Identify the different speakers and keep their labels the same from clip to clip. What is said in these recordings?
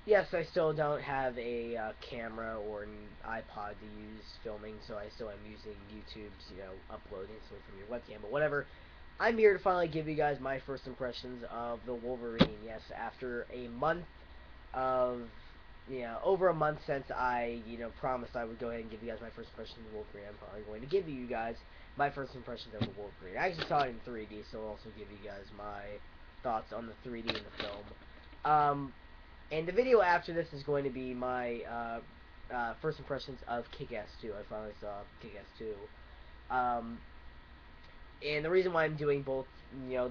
Speaker 1: Yes, I still don't have a camera or an iPod to use filming, so I still am using YouTube's, upload instantly from your webcam. But whatever, I'm here to finally give you guys my first impressions of the Wolverine. Yes, after a month of, over a month since I, promised I would go ahead and give you guys my first impressions of the Wolverine, I'm finally going to give you guys my first impressions of the Wolverine. I actually saw it in 3D, so I'll also give you guys my thoughts on the 3D in the film. And the video after this is going to be my first impressions of Kick-Ass 2. I finally saw Kick-Ass 2. Um, and the reason why I'm doing both,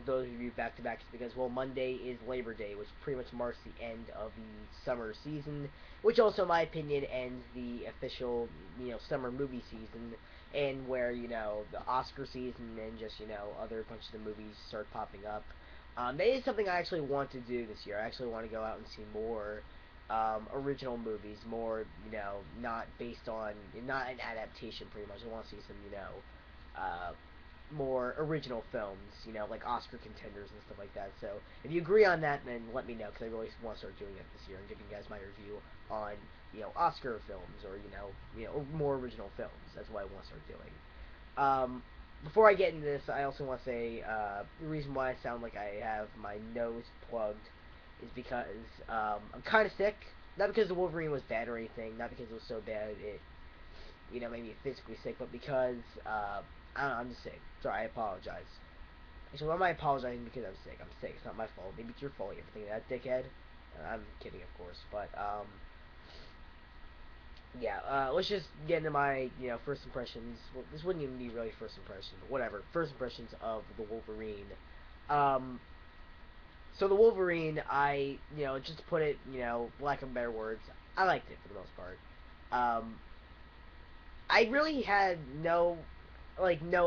Speaker 1: those of you back to back is because, well, Monday is Labor Day, which pretty much marks the end of the summer season, which also, in my opinion, ends the official, summer movie season, and where, the Oscar season and just, other bunches of movies start popping up. That is something I actually want to do this year. I actually want to go out and see more original movies, more, not based on, not an adaptation, pretty much. I want to see some, more original films, like Oscar contenders and stuff like that. So if you agree on that, then let me know, because I really want to start doing it this year and giving you guys my review on, Oscar films, or or more original films. That's what I want to start doing. Before I get into this, I also want to say the reason why I sound like I have my nose plugged is because I'm kind of sick. Not because the Wolverine was bad or anything, not because it was so bad it made me physically sick, but because I don't know, I'm just sick. Sorry, I apologize. Actually, why am I apologizing? Because I'm sick. I'm sick. It's not my fault. Maybe it's your fault. You're thinking that, dickhead. I'm kidding, of course. But yeah. Let's just get into my first impressions. Well, this wouldn't even be really first impressions, but whatever. First impressions of the Wolverine. Um, so the Wolverine, just to put it, lack of better words, I liked it for the most part. Um, I really had no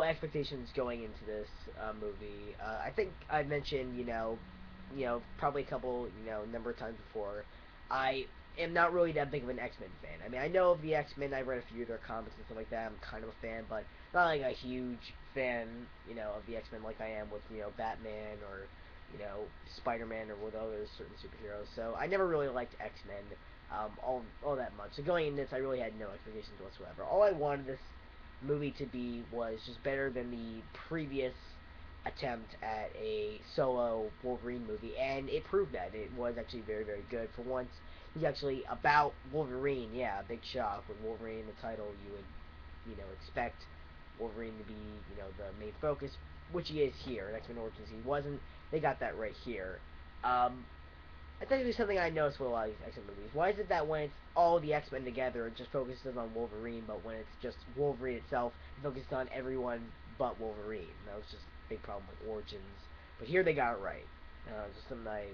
Speaker 1: expectations going into this movie. I think I mentioned, probably a couple, number of times before. I am not really that big of an X-Men fan. I mean, I know of the X-Men. I've read a few of their comics and stuff like that. I'm kind of a fan, but not like a huge fan, of the X-Men like I am with, Batman or, Spider-Man or with other certain superheroes. So I never really liked X-Men all that much. So going into this, I really had no expectations whatsoever. All I wanted this movie to be was just better than the previous attempt at a solo Wolverine movie, and it proved that. It was actually very, very good. For once, he's actually about Wolverine. Yeah, big shock. With Wolverine in the title, you would, expect Wolverine to be, the main focus, which he is here. In X-Men Origins, he wasn't. They got that right here. Um, that's actually something I noticed with a lot of these X-Men movies. Why is it that when it's all the X-Men together, it just focuses on Wolverine, but when it's just Wolverine itself, it focuses on everyone but Wolverine? That was just a big problem with Origins. But here they got it right. Just something I,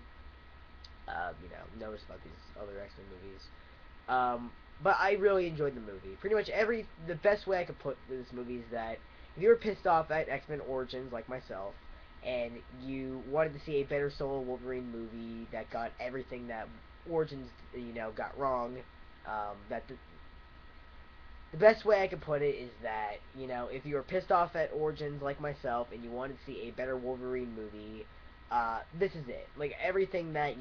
Speaker 1: noticed about these other X-Men movies. But I really enjoyed the movie. Pretty much the best way I could put this movie is that if you were pissed off at X-Men Origins like myself, and you wanted to see a better solo Wolverine movie that got everything that Origins, got wrong, the best way I could put it is that, if you were pissed off at Origins like myself and you wanted to see a better Wolverine movie, this is it. Like, everything that,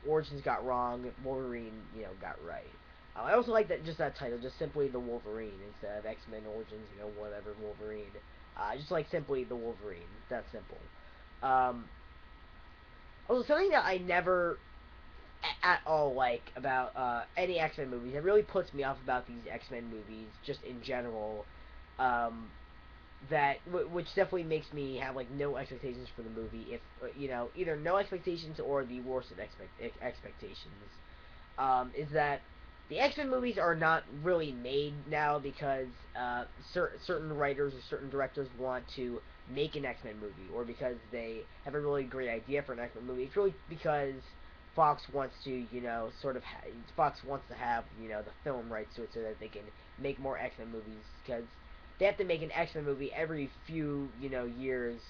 Speaker 1: Origins got wrong, Wolverine, got right. I also like that title, just simply the Wolverine instead of X-Men Origins, whatever Wolverine. Just like simply the Wolverine. That's simple. Um, Also, something that I never at all like about any X-Men movies, it really puts me off about these X-Men movies, just in general, um, which definitely makes me have like no expectations for the movie. If either no expectations or the worst of expectations, is that the X-Men movies are not really made now because certain writers or certain directors want to make an X-Men movie, or because they have a really great idea for an X-Men movie. It's really because Fox wants to, Fox wants to have, the film rights to it so that they can make more X-Men movies, because they have to make an X-Men movie every few, years,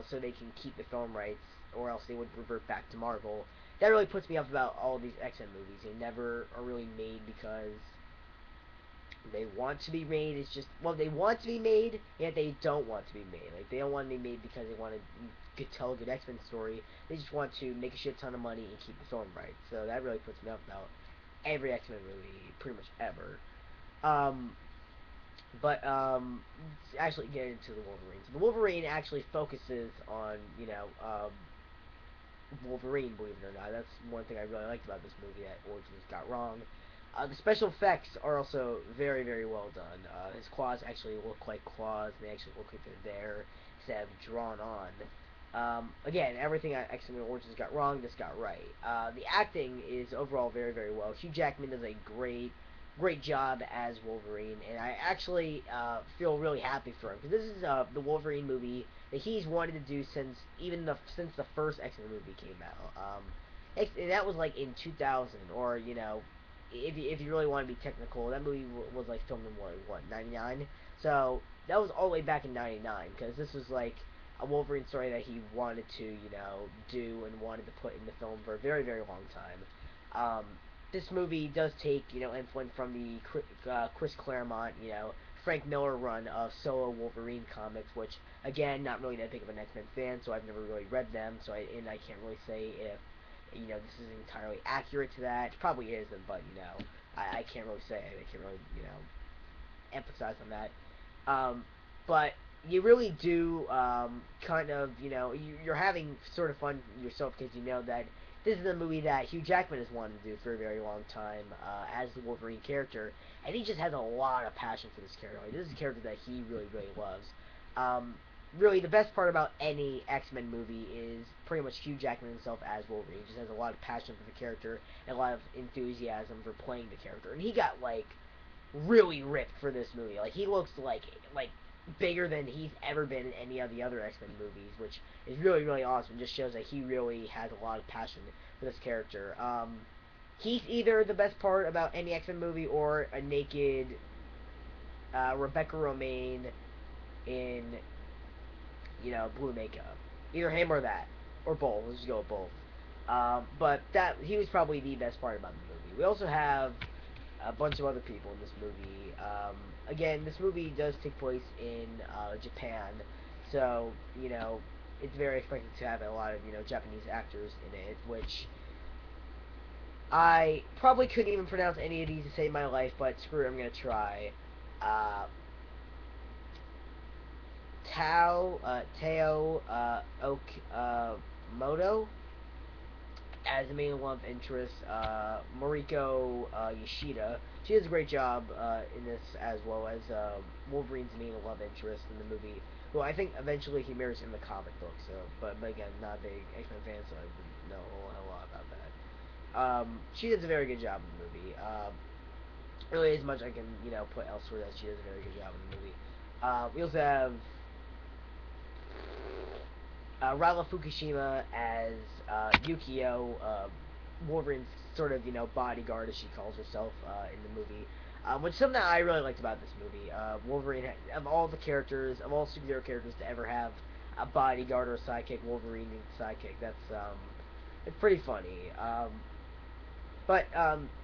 Speaker 1: so they can keep the film rights, or else they would revert back to Marvel. That really puts me off about all these X-Men movies. They never are really made because they want to be made. It's just, well, they want to be made, yet they don't want to be made. Like, they don't want to be made because they want to tell a good X-Men story. They just want to make a shit ton of money and keep the film rights. So that really puts me off about every X-Men movie pretty much ever. Um, but actually get into the Wolverines. The Wolverine actually focuses on Wolverine, believe it or not. That's one thing I really liked about this movie that Origins got wrong. The special effects are also very, very well done. His claws actually look like claws, and they actually look like they're there instead of drawn on. Again, everything X-Men Origins got wrong, this got right. The acting is overall very, very well. Hugh Jackman does a great job as Wolverine, and I actually feel really happy for him because this is the Wolverine movie that he's wanted to do since the first X-Men movie came out. And that was like in 2000, or if you really want to be technical, that movie was like filmed in what 99. So that was all the way back in 99 because this was like a Wolverine story that he wanted to do and wanted to put in the film for a very very long time. This movie does take influence from the Chris Claremont Frank Miller run of solo Wolverine comics, which again not really that big of an X-Men fan, so I've never really read them, so I can't really say if this is entirely accurate to that. It probably isn't, but I can't really say. I can't really emphasize on that. But you really do kind of you're having sort of fun yourself because you know that this is a movie that Hugh Jackman has wanted to do for a very long time as the Wolverine character, and he just has a lot of passion for this character. Like, this is a character that he really really loves. Um, Really, the best part about any X-Men movie is pretty much Hugh Jackman himself as Wolverine. He just has a lot of passion for the character and a lot of enthusiasm for playing the character, and he got like really ripped for this movie. Like he looks like bigger than he's ever been in any of the other X-Men movies, which is really really awesome. Just shows that he really has a lot of passion for this character. He's either the best part about any X-Men movie or a naked Rebecca Romaine in blue makeup. Either him or that, or both. Let's just go with both. But that he was probably the best part about the movie. We also have a bunch of other people in this movie. Again, this movie does take place in Japan, so it's very expected to have a lot of Japanese actors in it, which I probably couldn't even pronounce any of these to save my life, but screw it, I'm gonna try. Uh, Tao Moto as the main love interest. Mariko Yoshida. She does a great job in this, as well as Wolverine's main love interest in the movie. Well, I think eventually he marries in the comic book. So, but again, not a big X-Men fan, so I wouldn't know a whole hell lot about that. She does a very good job in the movie. Really, as much I can put elsewhere that she does a very good job in the movie. We also have Rala Fukushima as Yukio, Wolverine's sort of bodyguard, as she calls herself in the movie. Which is something that I really liked about this movie. Wolverine, of all the characters, of all superhero characters to ever have a bodyguard or a sidekick, Wolverine needs a sidekick. That's it's pretty funny. But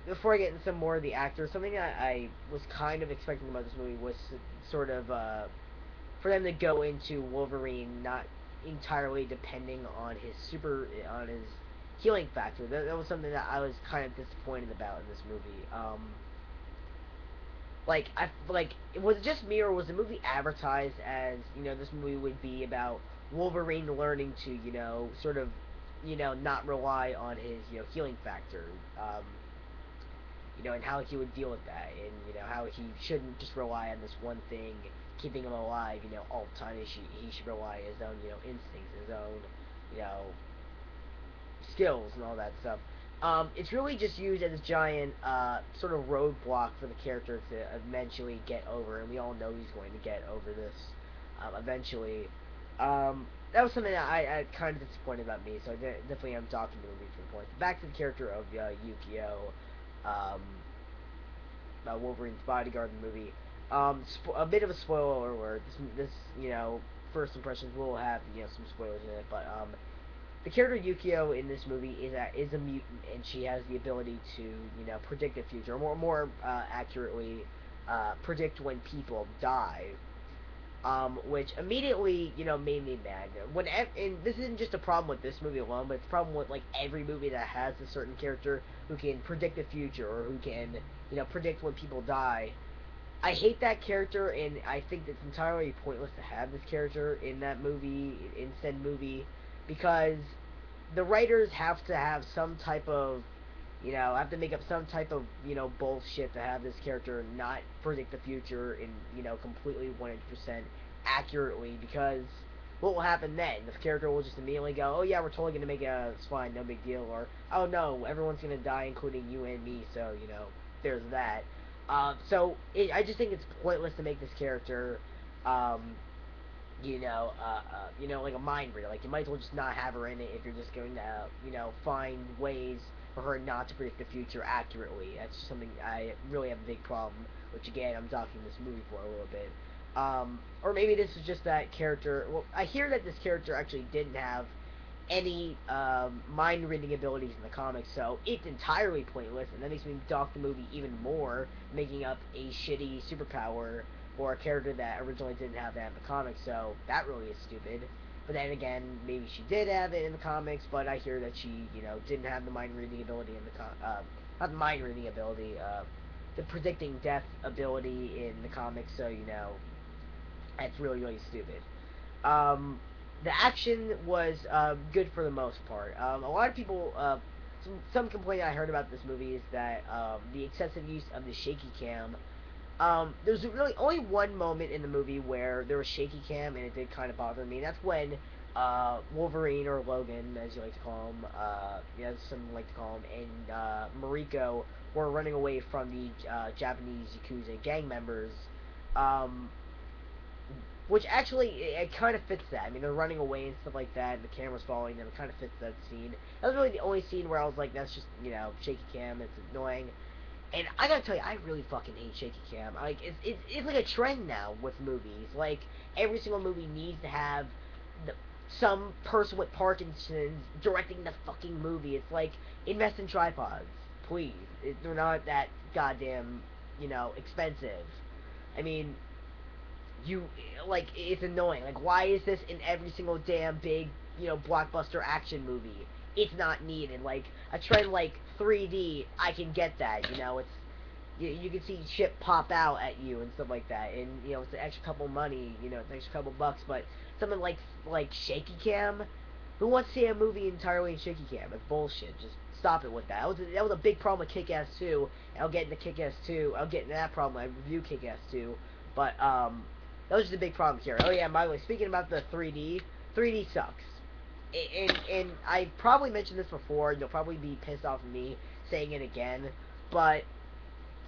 Speaker 1: before I get into some more of the actors, something that I was kind of expecting about this movie was sort of for them to go into Wolverine not entirely depending on his healing factor. That was something that I was kind of disappointed about in this movie. Like was it just me, or was the movie advertised as this movie would be about Wolverine learning to sort of not rely on his healing factor, and how he would deal with that, and how he shouldn't just rely on this one thing keeping him alive, all the time. He should rely on his own, instincts, his own, you know, skills and all that stuff. It's really just used as a giant sort of roadblock for the character to eventually get over, and we all know he's going to get over this eventually. That was something that I kind of disappointed about me, so I definitely am talking to the movie for points. Back to the character of Yukio, um, Wolverine's bodyguard in the movie. A bit of a spoiler alert. This first impressions will have some spoilers in it, but the character Yukio in this movie is a mutant, and she has the ability to predict the future, or more accurately, predict when people die. which immediately, made me mad. And this isn't just a problem with this movie alone, but it's a problem with like every movie that has a certain character who can predict the future or who can, predict when people die. I hate that character, and I think it's entirely pointless to have this character in that movie, in said movie, because the writers have to have some type of, have to make up some type of, bullshit to have this character not predict the future and, completely 100% accurately, because what will happen then? This character will just immediately go, oh yeah, we're totally gonna make it's fine, no big deal, or, oh no, everyone's gonna die, including you and me, so, there's that. I just think it's pointless to make this character, um, like a mind reader. Like, you might as well just not have her in it if you're just going to, find ways for her not to predict the future accurately. That's just something I really have a big problem, which again, I'm docking this movie for a little bit. Or maybe this is just that character. Well, I hear that this character actually didn't have any mind reading abilities in the comics, so it's entirely pointless, and that makes me dock the movie even more, making up a shitty superpower for a character that originally didn't have that in the comics, so that really is stupid. But then again, maybe she did have it in the comics, but I hear that she, didn't have the mind reading ability in the not the mind reading ability, the predicting death ability in the comics, so, that's really, really stupid. The action was good for the most part. A lot of people, some complaint I heard about this movie is that the excessive use of the shaky cam. There's really only one moment in the movie where there was shaky cam, and it did kind of bother me. That's when Wolverine, or Logan, as you like to call him, some like to call him, and Mariko were running away from the Japanese Yakuza gang members. Um, which actually, it kind of fits that. I mean, they're running away and stuff like that, and the camera's following them. It kind of fits that scene. That was really the only scene where I was like, that's just, shaky cam. It's annoying. And I gotta tell you, I really fucking hate shaky cam. Like, it's like a trend now with movies. Like, every single movie needs to have the, some person with Parkinson's directing the fucking movie. It's like, invest in tripods, please. They're not that goddamn, expensive. I mean, you like, it's annoying. Like, why is this in every single damn big, blockbuster action movie? It's not needed. Like, a trend like 3D, I can get that. It's, you can see shit pop out at you and stuff like that, and it's an extra couple money, it's an extra couple bucks. But something like shaky cam, who wants to see a movie entirely in shaky cam? It's bullshit. Just stop it with that. That was a big problem with Kick-Ass 2. And I'll get into Kick-Ass 2. I'll get into that problem. I review Kick-Ass 2, but that was just a big problem here. Oh yeah, by the way, speaking about the 3D, 3D sucks. And I probably mentioned this before, and you'll probably be pissed off at me saying it again, but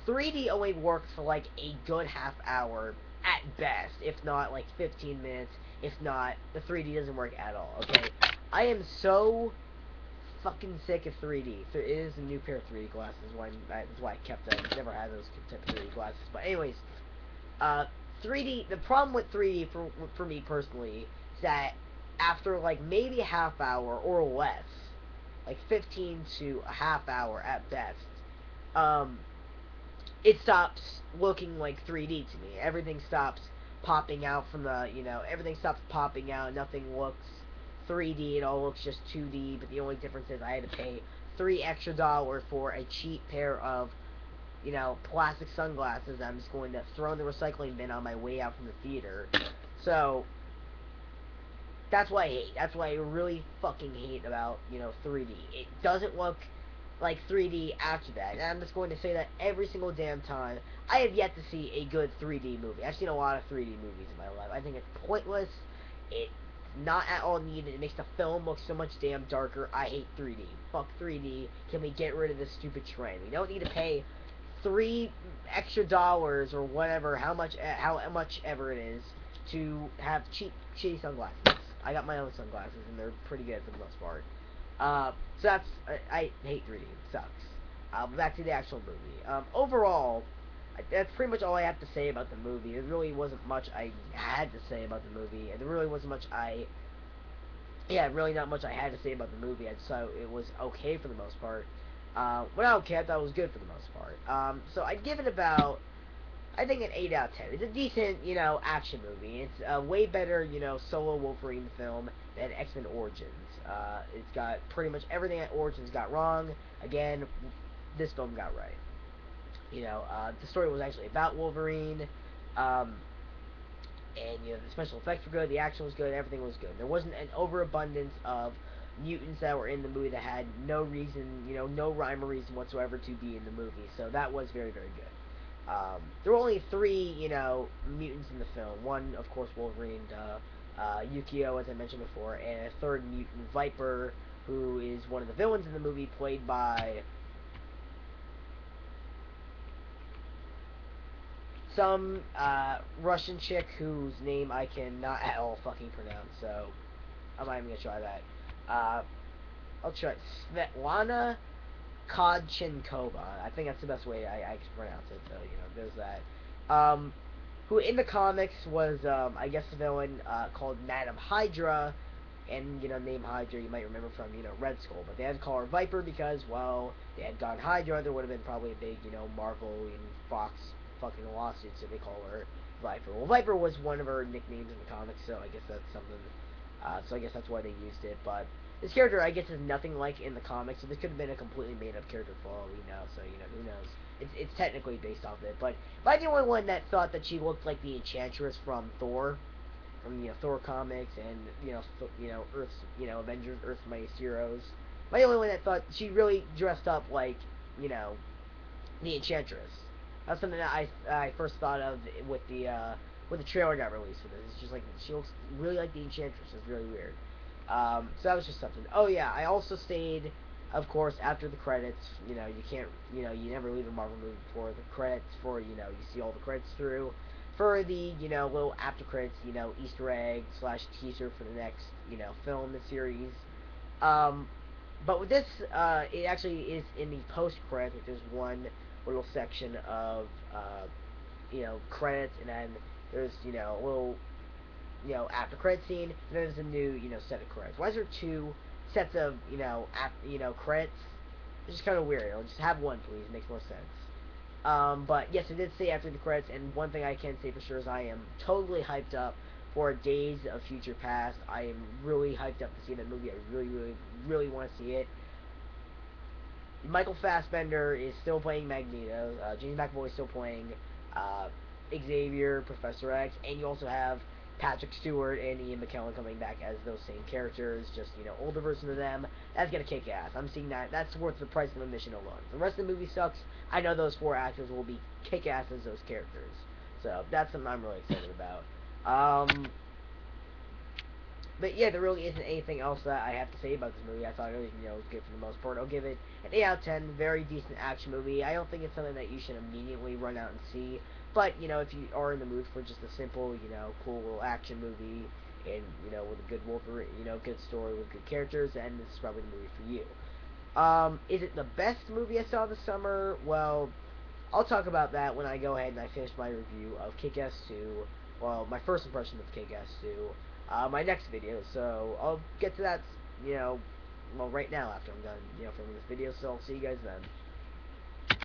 Speaker 1: 3D only works for like a good half hour at best, if not like 15 minutes, if not, the 3D doesn't work at all, okay? I am so fucking sick of 3D. There is a new pair of 3D glasses, that's why I kept them. Never had those type of 3D glasses, but anyways, 3D, the problem with 3D for me personally is that after like maybe a half hour or less, like 15 to a half hour at best, um, it stops looking like 3D to me. Everything stops popping out from the, everything stops popping out. Nothing looks 3D. It all looks just 2D. But the only difference is I had to pay $3 extra for a cheap pair of, plastic sunglasses I'm just going to throw in the recycling bin on my way out from the theater. So, that's what I hate. That's what I really fucking hate about, 3D. It doesn't look like 3D after that. And I'm just going to say that every single damn time. I have yet to see a good 3D movie. I've seen a lot of 3D movies in my life. I think it's pointless. It's not at all needed. It makes the film look so much damn darker. I hate 3D. Fuck 3D. Can we get rid of this stupid trend? We don't need to pay $3 extra or whatever, how much ever it is, to have cheap, shitty sunglasses. I got my own sunglasses, and they're pretty good for the most part. So that's, I hate 3D. It sucks. Back to the actual movie. Overall, that's pretty much all I have to say about the movie. There really wasn't much I had to say about the movie, and there really wasn't much really not much I had to say about the movie. So it was okay for the most part. Well, not okay, I thought it was good for the most part. So I'd give it about, I think an 8 out of 10. It's a decent, action movie. It's a way better, solo Wolverine film than X-Men Origins. It's got pretty much everything that Origins got wrong. Again, this film got right. The story was actually about Wolverine. Um, and the special effects were good, the action was good, everything was good. There wasn't an overabundance of mutants that were in the movie that had no reason, no rhyme or reason whatsoever to be in the movie. So that was very, very good. There were only three, mutants in the film. One, of course, Wolverine, Yukio, as I mentioned before, and a third mutant, Viper, who is one of the villains in the movie, played by some Russian chick whose name I cannot at all fucking pronounce, so I'm not even gonna try that. Uh, I'll try Svetlana Kodchenkova. I think that's the best way I can pronounce it. So there's that. Who in the comics was I guess a villain called Madam Hydra, and name Hydra you might remember from Red Skull, but they had to call her Viper because well they had gone Hydra, there would have been probably a big Marvel and Fox fucking lawsuit, so they call her Viper. Well, Viper was one of her nicknames in the comics, so I guess that's something. So I guess that's why they used it, but this character, I guess, is nothing like in the comics, so this could have been a completely made-up character for all we know, so, who knows. It's technically based off it, but if I'm the only one that thought that she looked like the Enchantress from Thor, from, Thor comics, and, Earth's, Avengers, Earth's Mightiest Heroes. Am I the only one that thought she really dressed up like, the Enchantress? That's something that I first thought of with the trailer got released for this. It's just like, she looks really like the Enchantress. It's really weird. So that was just something. Oh yeah, I also stayed, of course, after the credits. You can't, you never leave a Marvel movie before the credits. You see all the credits through. For the, little after credits, Easter egg / teaser for the next, film in the series. But with this, it actually is in the post credits. There's one little section of, credits, and then there's, a little after credit scene, and there's a new, set of credits. Why is there two sets of, credits? It's just kind of weird. I'll just have one, please. It makes more sense. But yes, it did say after the credits, and one thing I can say for sure is I am totally hyped up for Days of Future Past. I am really hyped up to see that movie. I really, really, really want to see it. Michael Fassbender is still playing Magneto. James McAvoy is still playing Xavier, Professor X, and you also have Patrick Stewart and Ian McKellen coming back as those same characters, just older version of them. That's gonna kick ass. I'm seeing that. That's worth the price of admission alone. If the rest of the movie sucks, I know those four actors will be kick ass as those characters. So that's something I'm really excited about. But yeah, there really isn't anything else that I have to say about this movie. I thought it was, was good for the most part. I'll give it an 8 out of 10. Very decent action movie. I don't think it's something that you should immediately run out and see. But, if you are in the mood for just a simple, cool little action movie and, with a good Wolverine, good story with good characters, then this is probably the movie for you. Is it the best movie I saw this summer? Well, I'll talk about that when I go ahead and I finish my review of Kick-Ass 2. Well, my first impression of Kick-Ass 2. My next video, so I'll get to that, well, right now after I'm done, filming this video, so I'll see you guys then.